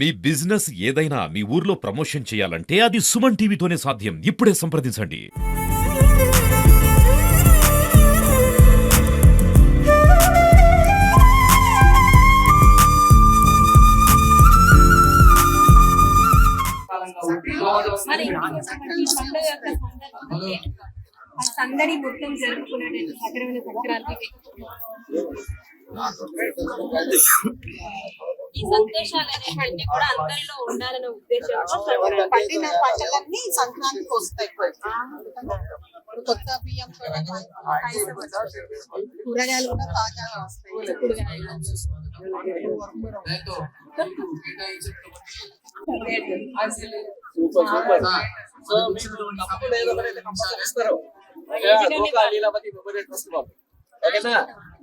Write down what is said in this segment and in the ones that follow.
మీ business ఏదైనా మీ ఊర్లో promotion చేయాలంటే అది సుమన్ టీవీతోనే సాధ్యం. ఇప్పుడే సంప్రదించండి. సందడి మొత్తం జరుపుకునే సకరమైన సంక్రాంతికి ఈ సంతోషాలు అనేవన్నీ కూడా అందరిలో ఉండాలనే ఉద్దేశంతో పండిన పంటలన్నీ సంక్రాంతికి వస్తాయి. కొత్త బియ్యం కూరగాయలు కూడా తాజాగా వస్తాయి.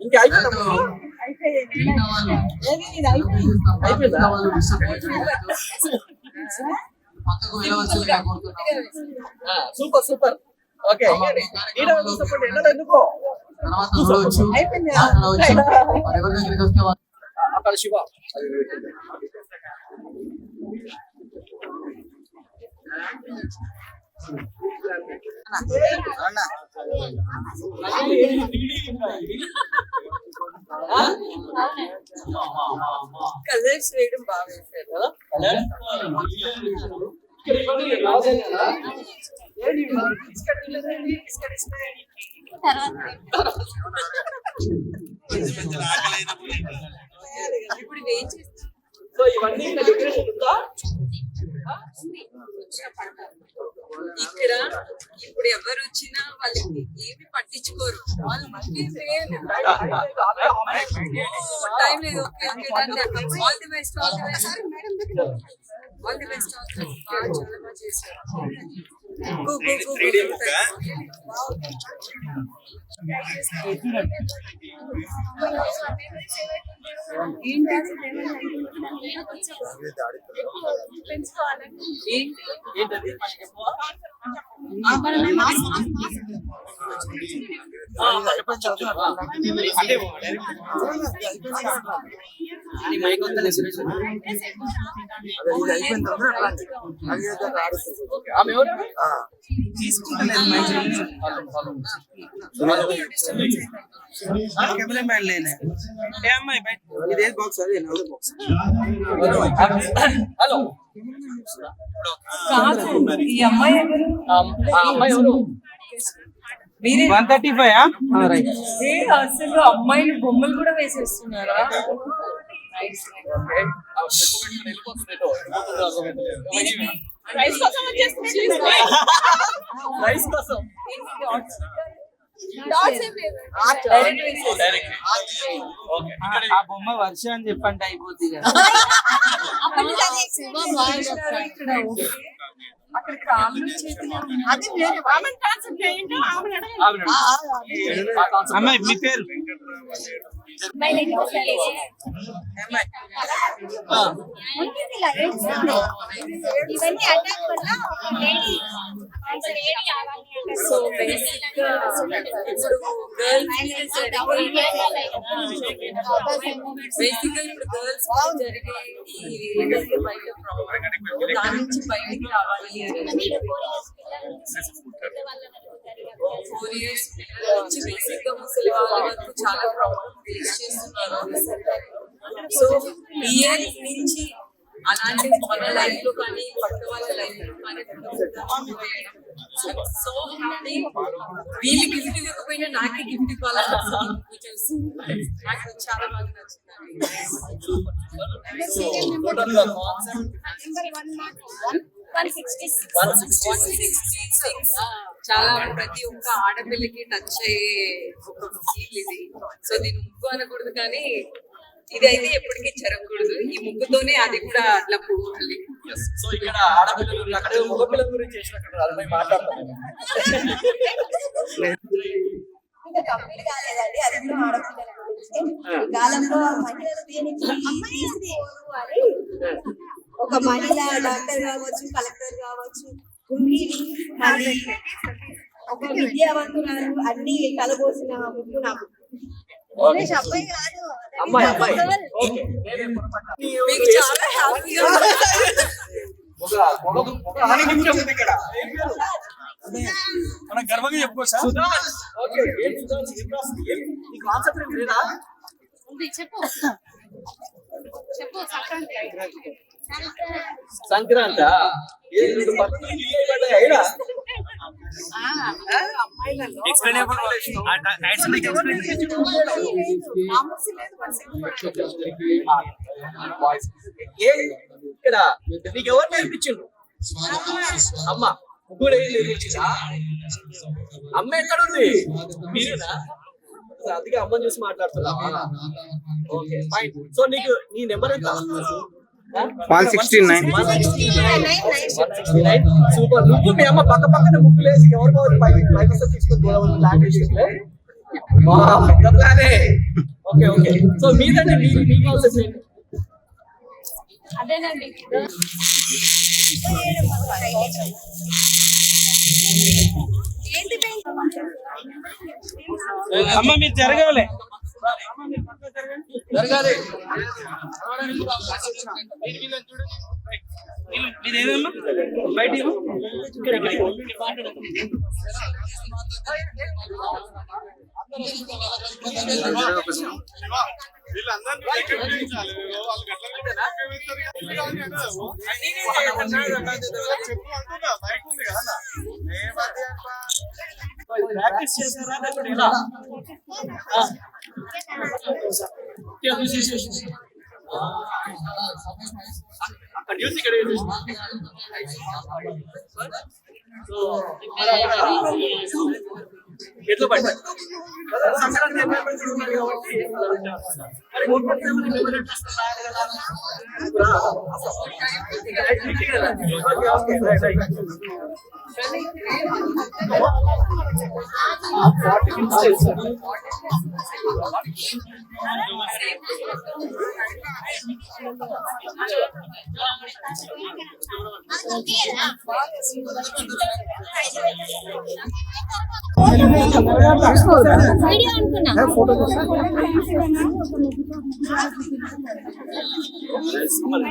ఇంకా సూపర్ సూపర్. ఓకే ఎందుకో అక్కడ శివ కలర్స్ వేయడం బాగా వేసారు కదా. ఇప్పుడు ఏం చేస్తారు? సో ఇవన్నీ డెకరేషన్ ఉందా? ఇక్కడ ఇప్పుడు ఎవరు వచ్చినా వాళ్ళకి ఏమి పట్టించుకోరు. వాళ్ళు మళ్ళీ టైం లేదు. Okay okay all the best all the best all the best. చాలా బాగా చేశారు. హలో ఈ అమ్మాయి ఎవరు? అమ్మాయి ఎవరు? మీరే 135. అసలు అమ్మాయిలు బొమ్మలు కూడా వేసేస్తున్నారా? రైస్ కోసం ఆ బొమ్మ వర్ష అని చెప్పండి అయిపోతుంది. అక్కడ కాళ్ళు అమ్మాయి మీ పేరు? సో బేసిక్ గా ఇప్పుడు గర్ల్స్ జరిగే ఏదైతే బయట ప్రాబ్లం దాని నుంచి బయటికి రావాలి. 4 years పిల్లల నుంచి బేసిక్ గా ముసలి వాళ్ళ వరకు చాలా ప్రాబ్లం ఫేస్ చేస్తున్నారు. సో ఇయర్ నుంచి అలాంటి మన లైఫ్ లో కానీ పక్క వాళ్ళ లైఫ్ లో కానీ సో హ్యాపీ. వీళ్ళు గిఫ్ట్ ఇవ్వకపోయినా నాకే గిఫ్ట్ ఇవ్వాలని నాకు చాలా బాగా నచ్చింది. చాలా ప్రతి ఒక్క ఆడపిల్లకి టచ్ అయ్యే ఒక ఫీల్ ఇది. సో దీన్ని ముగ్గు అనకూడదు కానీ ఇది అయితే ఎప్పటికీ జరగకూడదు. ఈ ముగ్గుతోనే అది కూడా అట్లా పోవాలి. సో ఇక్కడ ఆడపిల్లలు అక్కడ మగపిల్లల గురించి చేసినట్టు మాట్లాడతాను. కంప్లీట్ కాలేదండి, అది కూడా ఆడపిల్లల గురించి. కాలంలో మహిళలు దేనికి అని ఒక మహిళ డాక్టర్ కావచ్చు, కలెక్టర్ కావచ్చు, ఒక విద్యావంతురాలు అన్ని కలబోసిన ముగ్గు నాకు. అబ్బాయి కాదు అమ్మాయి అమ్మాయి మీకు చాలా హ్యాపీగా ఒక ఆని నిమిషం ఉంది ఇక్కడ మనం గర్వంగా చెప్పుకోవచ్చా సుధాన్స్ ఓకే ఏంటి సుధాన్స్ ఏం రాస్తుంది ఈ కాన్సెప్ట్ ఏం లేదా ఉంది చెప్పు చెప్పు సంక్రాంతి సంక్రాంత ఏది పక్కన ఇల్లు అయిపోయాయి అయినా ఎక్స్ప్లెయిన్ ఇక్కడ నీకు ఎవరు నేర్పించిండు అమ్మ ముగ్గురు నేర్పించిందా అమ్మ ఎక్కడ ఉంది మీరేనా అందుకే అమ్మని చూసి మాట్లాడుతున్నావా ఓకే ఫైన్ సో నీకు నీ నెంబర్ ఎంత 169 సూపర్ నువ్వు మీ అమ్మ పక్క పక్కన ముగ్గులు వేసి ఎవరికో పైకి తీసుకొని పోదాం ప్లాన్ చేసిందే పెద్ద ప్లానే ఓకే ఓకే సో మీదంటే మీ కాన్సెప్ట్ ఏంటి అదేనండి ఏంటి పెయింట్ అమ్మ మీరు జరగాలి జరగాలి మీదేదమ్మా బయట ప్రాక్టీస్ చేశారా లేకపోతే ఇలా అక్కడ న్యూస్ ఇక్కడ ఎట్లా పడ్డాయి సంక్రాంతి ఎంజాయ్మెంట్ ఉన్నారు కాబట్టి మరి మున్పటి వీడియో అనుకున్నా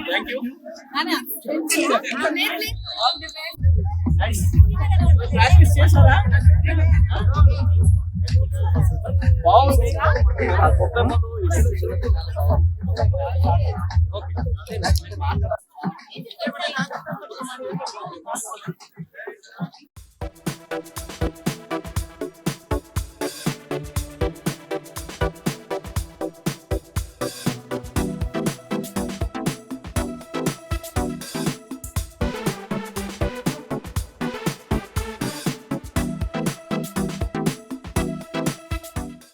థ్యాంక్ యూ ప్రాక్టీస్ చేశారా బాగుంది